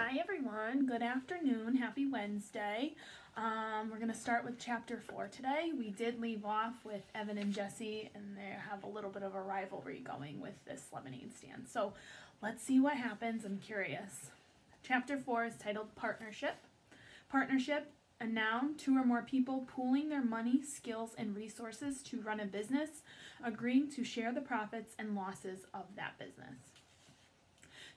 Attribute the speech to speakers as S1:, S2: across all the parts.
S1: Hi everyone, good afternoon, happy Wednesday. We're going to start with chapter 4 today. We did leave off with Evan and Jesse, and they have a little bit of a rivalry going with this lemonade stand. So let's see what happens. I'm curious. Chapter 4 is titled Partnership. Partnership, a noun, two or more people pooling their money, skills, and resources to run a business, agreeing to share the profits and losses of that business.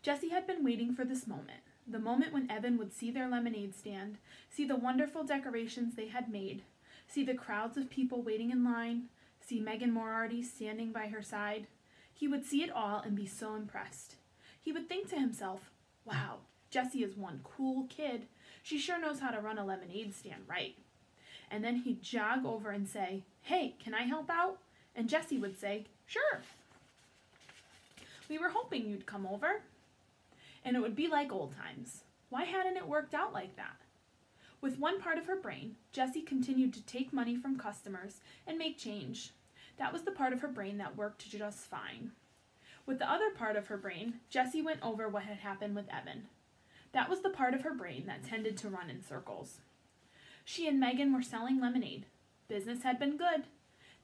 S1: Jesse had been waiting for this moment, the moment when Evan would see their lemonade stand, see the wonderful decorations they had made, see the crowds of people waiting in line, see Megan Moriarty standing by her side. He would see it all and be so impressed. He would think to himself, wow, Jesse is one cool kid. She sure knows how to run a lemonade stand right. And then he'd jog over and say, hey, can I help out? And Jesse would say, sure. We were hoping you'd come over. And it would be like old times. Why hadn't it worked out like that? With one part of her brain, Jessie continued to take money from customers and make change. That was the part of her brain that worked just fine. With the other part of her brain, Jessie went over what had happened with Evan. That was the part of her brain that tended to run in circles. She and Megan were selling lemonade. Business had been good.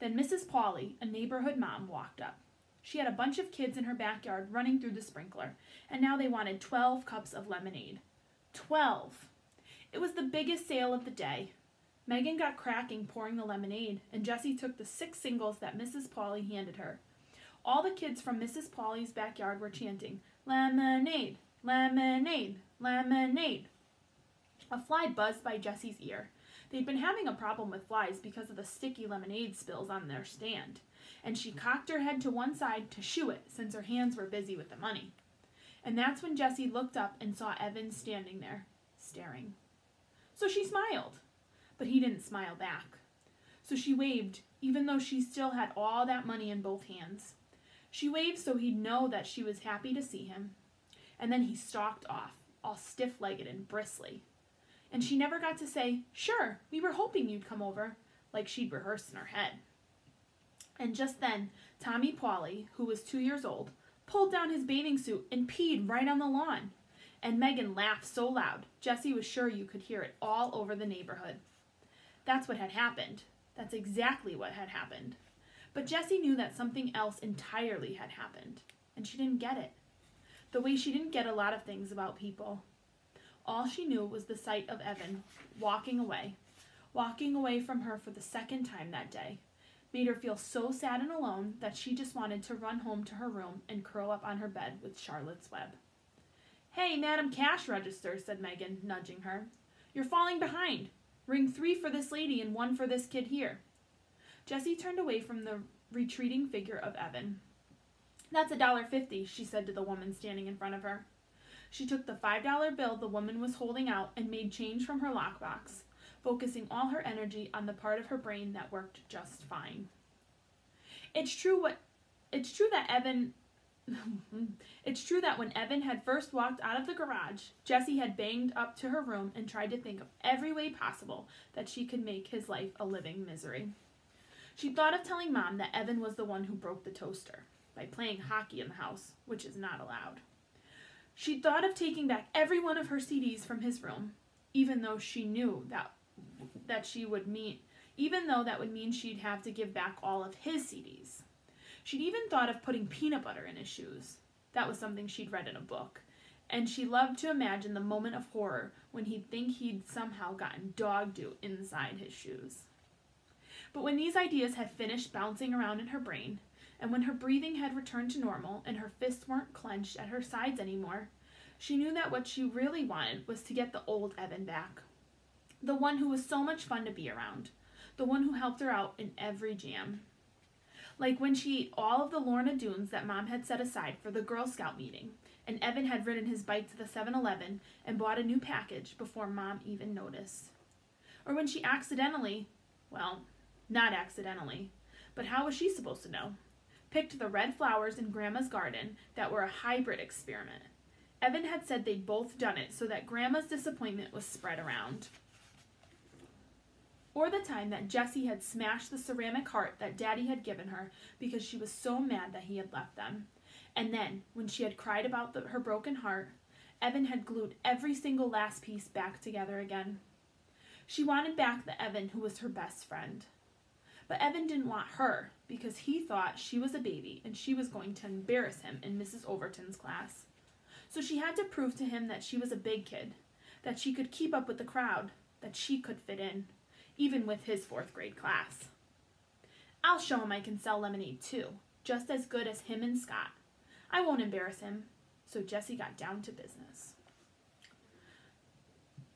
S1: Then Mrs. Pauley, a neighborhood mom, walked up. She had a bunch of kids in her backyard running through the sprinkler, and now they wanted 12 cups of lemonade. 12! It was the biggest sale of the day. Megan got cracking pouring the lemonade, and Jessie took the 6 singles that Mrs. Pauley handed her. All the kids from Mrs. Pauley's backyard were chanting, lemonade, lemonade, lemonade. A fly buzzed by Jessie's ear. They'd been having a problem with flies because of the sticky lemonade spills on their stand, and she cocked her head to one side to shoo it since her hands were busy with the money. And that's when Jessie looked up and saw Evan standing there, staring. So she smiled, but he didn't smile back. So she waved, even though she still had all that money in both hands. She waved so he'd know that she was happy to see him. And then he stalked off, all stiff-legged and bristly. And she never got to say, sure, we were hoping you'd come over, like she'd rehearsed in her head. And just then, Tommy Pauley, who was 2 years old, pulled down his bathing suit and peed right on the lawn. And Megan laughed so loud, Jessie was sure you could hear it all over the neighborhood. That's what had happened. That's exactly what had happened. But Jessie knew that something else entirely had happened, and she didn't get it. The way she didn't get a lot of things about people. All she knew was the sight of Evan walking away from her for the second time that day, made her feel so sad and alone that she just wanted to run home to her room and curl up on her bed with Charlotte's Web. Hey, Madam Cash Register, said Megan, nudging her. You're falling behind. Ring 3 for this lady and 1 for this kid here. Jessie turned away from the retreating figure of Evan. That's $1.50, she said to the woman standing in front of her. She took the $5 bill the woman was holding out and made change from her lockbox, focusing all her energy on the part of her brain that worked just fine. It's true that when Evan had first walked out of the garage, Jessie had banged up to her room and tried to think of every way possible that she could make his life a living misery. She thought of telling Mom that Evan was the one who broke the toaster by playing hockey in the house, which is not allowed. She thought of taking back every one of her CDs from his room, even though she knew that would mean she'd have to give back all of his CDs. She'd even thought of putting peanut butter in his shoes. That was something she'd read in a book. And she loved to imagine the moment of horror when he'd think he'd somehow gotten dog dew inside his shoes. But when these ideas had finished bouncing around in her brain, and when her breathing had returned to normal and her fists weren't clenched at her sides anymore, she knew that what she really wanted was to get the old Evan back. The one who was so much fun to be around. The one who helped her out in every jam. Like when she ate all of the Lorna Doones that Mom had set aside for the Girl Scout meeting, and Evan had ridden his bike to the 7-Eleven and bought a new package before Mom even noticed. Or when she accidentally, well, not accidentally, but how was she supposed to know? Picked the red flowers in Grandma's garden that were a hybrid experiment. Evan had said they'd both done it so that Grandma's disappointment was spread around. Or the time that Jessie had smashed the ceramic heart that Daddy had given her because she was so mad that he had left them. And then, when she had cried about her broken heart, Evan had glued every single last piece back together again. She wanted back the Evan who was her best friend. But Evan didn't want her because he thought she was a baby and she was going to embarrass him in Mrs. Overton's class. So she had to prove to him that she was a big kid, that she could keep up with the crowd, that she could fit in, even with his 4th grade class. I'll show him I can sell lemonade too, just as good as him and Scott. I won't embarrass him. So Jessie got down to business.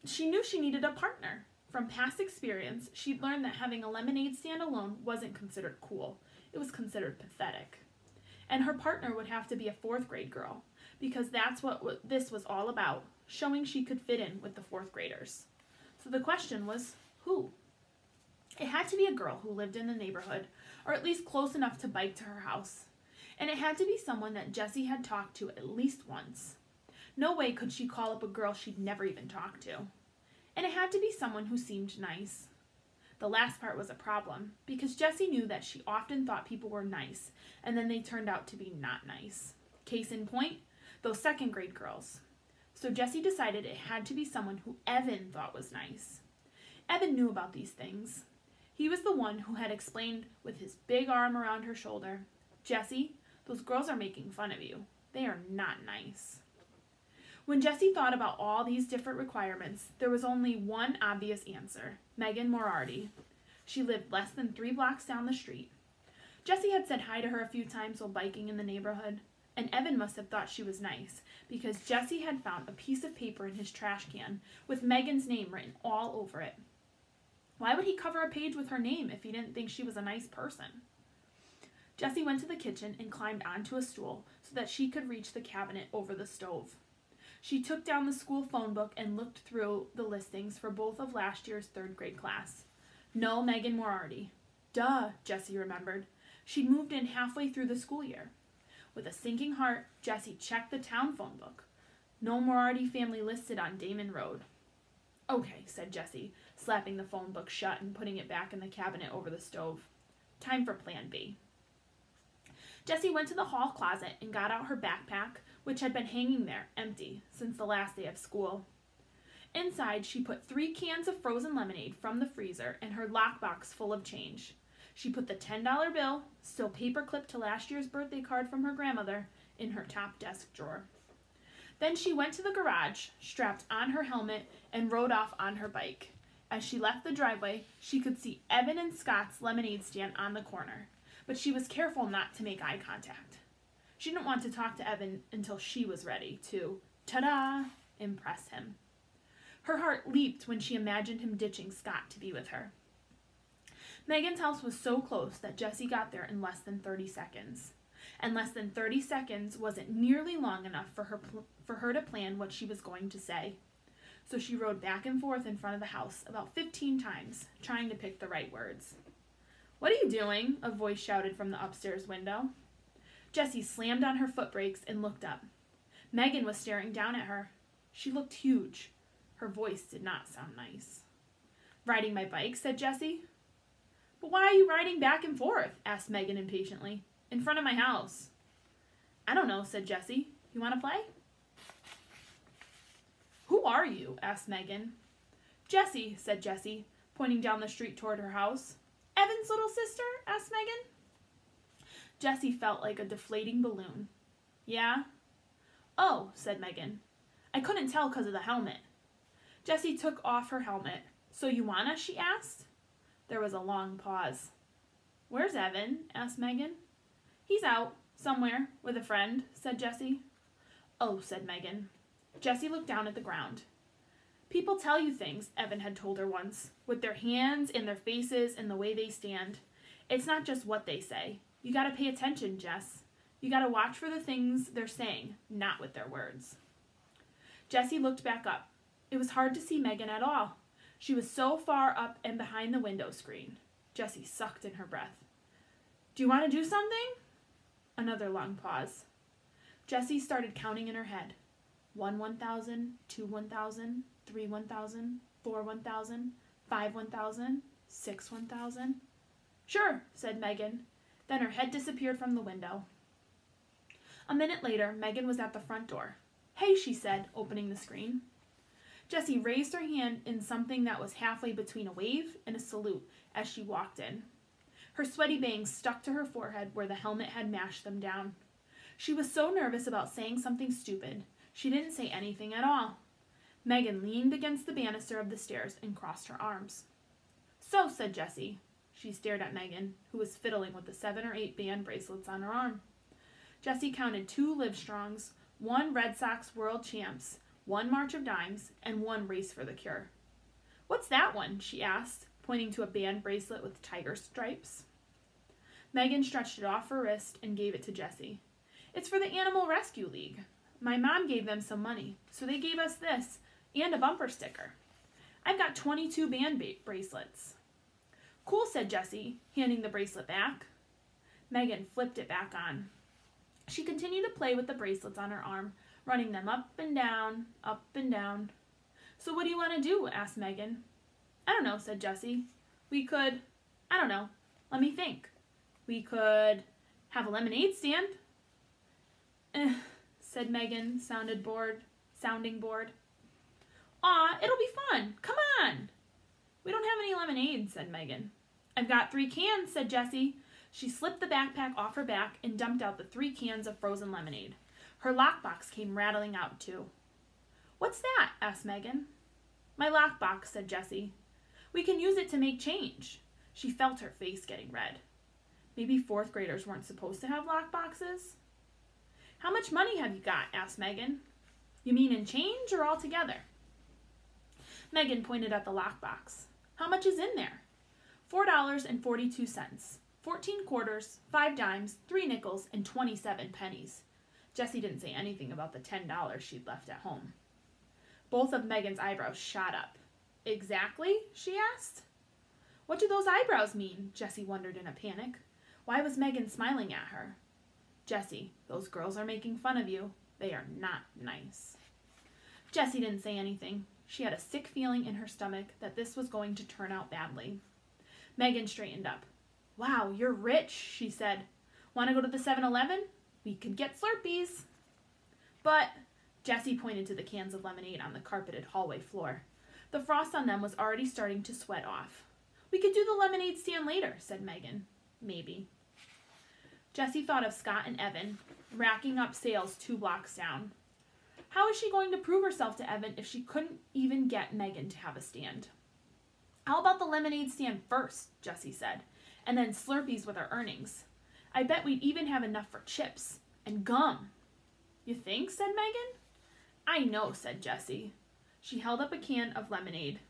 S1: She knew she needed a partner. From past experience, she'd learned that having a lemonade stand alone wasn't considered cool. It was considered pathetic. And her partner would have to be a 4th grade girl, because that's what this was all about, showing she could fit in with the 4th graders. So the question was, who? It had to be a girl who lived in the neighborhood, or at least close enough to bike to her house. And it had to be someone that Jessie had talked to at least once. No way could she call up a girl she'd never even talked to. And it had to be someone who seemed nice. The last part was a problem, because Jessie knew that she often thought people were nice, and then they turned out to be not nice. Case in point, those 2nd grade girls. So Jessie decided it had to be someone who Evan thought was nice. Evan knew about these things. He was the one who had explained with his big arm around her shoulder, "Jessie, those girls are making fun of you. They are not nice." When Jessie thought about all these different requirements, there was only one obvious answer: Megan Moriarty. She lived less than 3 blocks down the street. Jessie had said hi to her a few times while biking in the neighborhood, and Evan must have thought she was nice, because Jessie had found a piece of paper in his trash can with Megan's name written all over it. Why would he cover a page with her name if he didn't think she was a nice person? Jessie went to the kitchen and climbed onto a stool so that she could reach the cabinet over the stove. She took down the school phone book and looked through the listings for both of last year's 3rd grade class. No Megan Moriarty. Duh, Jessie remembered. She'd moved in halfway through the school year. With a sinking heart, Jessie checked the town phone book. No Moriarty family listed on Damon Road. "Okay," said Jessie, slapping the phone book shut and putting it back in the cabinet over the stove. Time for Plan B. Jessie went to the hall closet and got out her backpack, which had been hanging there, empty, since the last day of school. Inside, she put 3 cans of frozen lemonade from the freezer and her lockbox full of change. She put the $10 bill, still paper-clipped to last year's birthday card from her grandmother, in her top desk drawer. Then she went to the garage, strapped on her helmet, and rode off on her bike. As she left the driveway, she could see Evan and Scott's lemonade stand on the corner, but she was careful not to make eye contact. She didn't want to talk to Evan until she was ready to, ta-da, impress him. Her heart leaped when she imagined him ditching Scott to be with her. Megan's house was so close that Jessie got there in less than 30 seconds. And less than 30 seconds wasn't nearly long enough for her to plan what she was going to say. So she rode back and forth in front of the house about 15 times, trying to pick the right words. "What are you doing?" a voice shouted from the upstairs window. Jessie slammed on her foot brakes and looked up. Megan was staring down at her. She looked huge. Her voice did not sound nice. "Riding my bike?" said Jessie. "But why are you riding back and forth?" asked Megan impatiently. "In front of my house." "I don't know," said Jessie. "You want to play?" "Who are you?" asked Megan. "Jessie," said Jessie, pointing down the street toward her house. "Evan's little sister?" asked Megan. Jessie felt like a deflating balloon. "Yeah?" "Oh," said Megan. "I couldn't tell 'cause of the helmet." Jessie took off her helmet. "So you wanna?" she asked. There was a long pause. "Where's Evan?" asked Megan. "He's out, somewhere, with a friend," said Jessie. "Oh," said Megan. Jessie looked down at the ground. "People tell you things," Evan had told her once, "with their hands and their faces and the way they stand. It's not just what they say. You gotta pay attention, Jess. You gotta watch for the things they're saying, not with their words." Jessie looked back up. It was hard to see Megan at all. She was so far up and behind the window screen. Jessie sucked in her breath. "Do you want to do something?" Another long pause. Jessie started counting in her head. 1 1,000, 2 1,000, 3 1,000, 4 1,000, 5 1,000, 6 1,000. "Sure," said Megan. Then her head disappeared from the window. A minute later, Megan was at the front door. "Hey," she said, opening the screen. Jessie raised her hand in something that was halfway between a wave and a salute as she walked in. Her sweaty bangs stuck to her forehead where the helmet had mashed them down. She was so nervous about saying something stupid, she didn't say anything at all. Megan leaned against the banister of the stairs and crossed her arms. "So," said Jessie. She stared at Megan, who was fiddling with the 7 or 8 band bracelets on her arm. Jessie counted 2 Livestrongs, 1 Red Sox World Champs, 1 March of Dimes, and 1 Race for the Cure. "What's that one?" she asked, pointing to a band bracelet with tiger stripes. Megan stretched it off her wrist and gave it to Jessie. "It's for the Animal Rescue League. My mom gave them some money, so they gave us this and a bumper sticker. I've got 22 band bracelets." "Cool," said Jessie, handing the bracelet back. Megan flipped it back on. She continued to play with the bracelets on her arm, running them up and down, up and down. "So what do you want to do?" asked Megan. "I don't know," said Jessie. I don't know, let me think. We could have a lemonade stand." Said Megan, sounding bored. "Aw, it'll be fun. Come on." "We don't have any lemonade," said Megan. "I've got 3 cans," said Jessie. She slipped the backpack off her back and dumped out the 3 cans of frozen lemonade. Her lockbox came rattling out, too. "What's that?" asked Megan. "My lockbox," said Jessie. "We can use it to make change." She felt her face getting red. Maybe 4th graders weren't supposed to have lockboxes? "How much money have you got?" asked Megan. "You mean in change or all together?" Megan pointed at the lockbox. "How much is in there?" $4.42, 14 quarters, 5 dimes, 3 nickels, and 27 pennies. Jessie didn't say anything about the $10 she'd left at home. Both of Megan's eyebrows shot up. "Exactly?" she asked. "What do those eyebrows mean?" Jessie wondered in a panic. Why was Megan smiling at her? "Jessie, those girls are making fun of you. They are not nice." Jessie didn't say anything. She had a sick feeling in her stomach that this was going to turn out badly. Megan straightened up. "Wow, you're rich," she said. "Want to go to the 7-Eleven? We could get Slurpees." "But," Jessie pointed to the cans of lemonade on the carpeted hallway floor. The frost on them was already starting to sweat off. "We could do the lemonade stand later," said Megan. "Maybe." Jessie thought of Scott and Evan, racking up sales 2 blocks down. How was she going to prove herself to Evan if she couldn't even get Megan to have a stand? "How about the lemonade stand first?" Jessie said, "and then Slurpees with our earnings. I bet we'd even have enough for chips and gum." "You think?" said Megan. "I know," said Jessie. She held up a can of lemonade.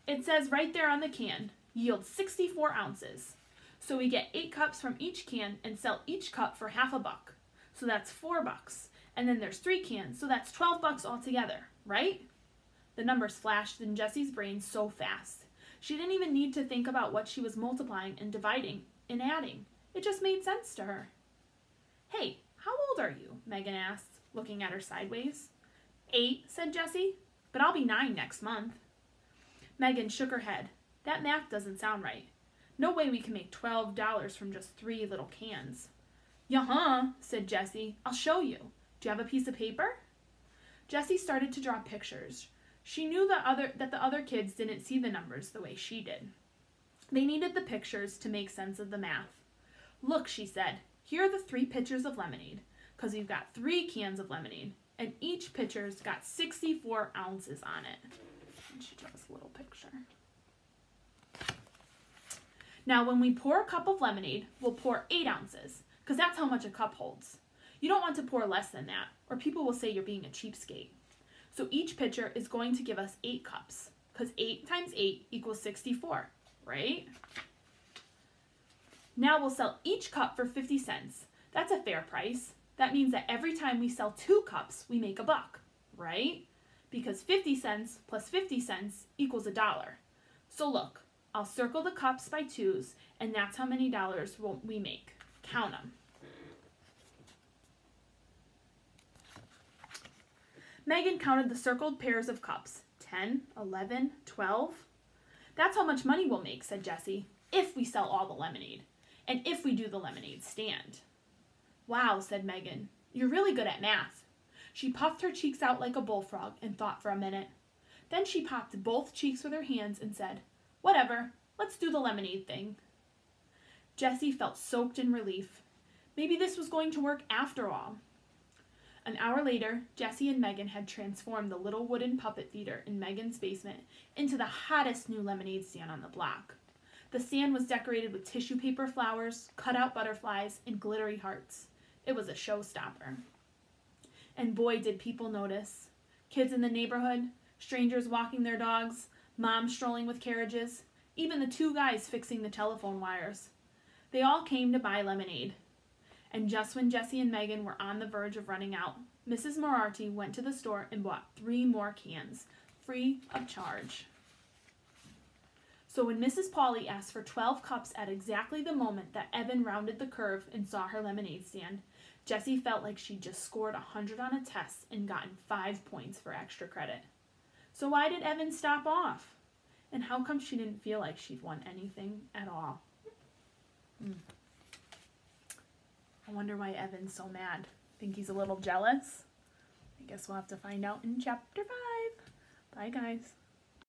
S1: "It says right there on the can, yield 64 ounces. So we get 8 cups from each can and sell each cup for half a buck. So that's $4. And then there's 3 cans, so that's $12 altogether, right?" The numbers flashed in Jessie's brain so fast. She didn't even need to think about what she was multiplying and dividing and adding. It just made sense to her. "Hey, how old are you?" Megan asked, looking at her sideways. 8, said Jessie, "but I'll be 9 next month." Megan shook her head. "That math doesn't sound right. No way we can make $12 from just 3 little cans." "Yuh-huh," said Jessie. "I'll show you. Do you have a piece of paper?" Jessie started to draw pictures. She knew that the other kids didn't see the numbers the way she did. They needed the pictures to make sense of the math. "Look," she said, "here are the 3 pitchers of lemonade, because we've got 3 cans of lemonade, and each pitcher's got 64 ounces on it." And she draws a little picture. "Now, when we pour a cup of lemonade, we'll pour 8 ounces, because that's how much a cup holds. You don't want to pour less than that, or people will say you're being a cheapskate. So each pitcher is going to give us 8 cups, because 8 times 8 equals 64, right? Now we'll sell each cup for 50 cents. That's a fair price. That means that every time we sell 2 cups, we make a buck, right? Because 50 cents plus 50 cents equals $1. So look, I'll circle the cups by 2s, and that's how many dollars we make. Count them." Megan counted the circled pairs of cups. 10, 11, 12. "That's how much money we'll make," said Jessie, "if we sell all the lemonade, and if we do the lemonade stand." "Wow," said Megan. "You're really good at math." She puffed her cheeks out like a bullfrog and thought for a minute. Then she popped both cheeks with her hands and said, "Whatever, let's do the lemonade thing." Jessie felt soaked in relief. Maybe this was going to work after all. An hour later, Jessie and Megan had transformed the little wooden puppet theater in Megan's basement into the hottest new lemonade stand on the block. The stand was decorated with tissue paper flowers, cut-out butterflies, and glittery hearts. It was a showstopper. And boy, did people notice. Kids in the neighborhood, strangers walking their dogs, moms strolling with carriages, even the two guys fixing the telephone wires. They all came to buy lemonade. And just when Jessie and Megan were on the verge of running out, Mrs. Moriarty went to the store and bought 3 more cans, free of charge. So when Mrs. Pauley asked for 12 cups at exactly the moment that Evan rounded the curve and saw her lemonade stand, Jessie felt like she'd just scored 100 on a test and gotten 5 points for extra credit. So why did Evan stop off? And how come she didn't feel like she'd won anything at all? I wonder why Evan's so mad. Think he's a little jealous? I guess we'll have to find out in chapter 5. Bye, guys.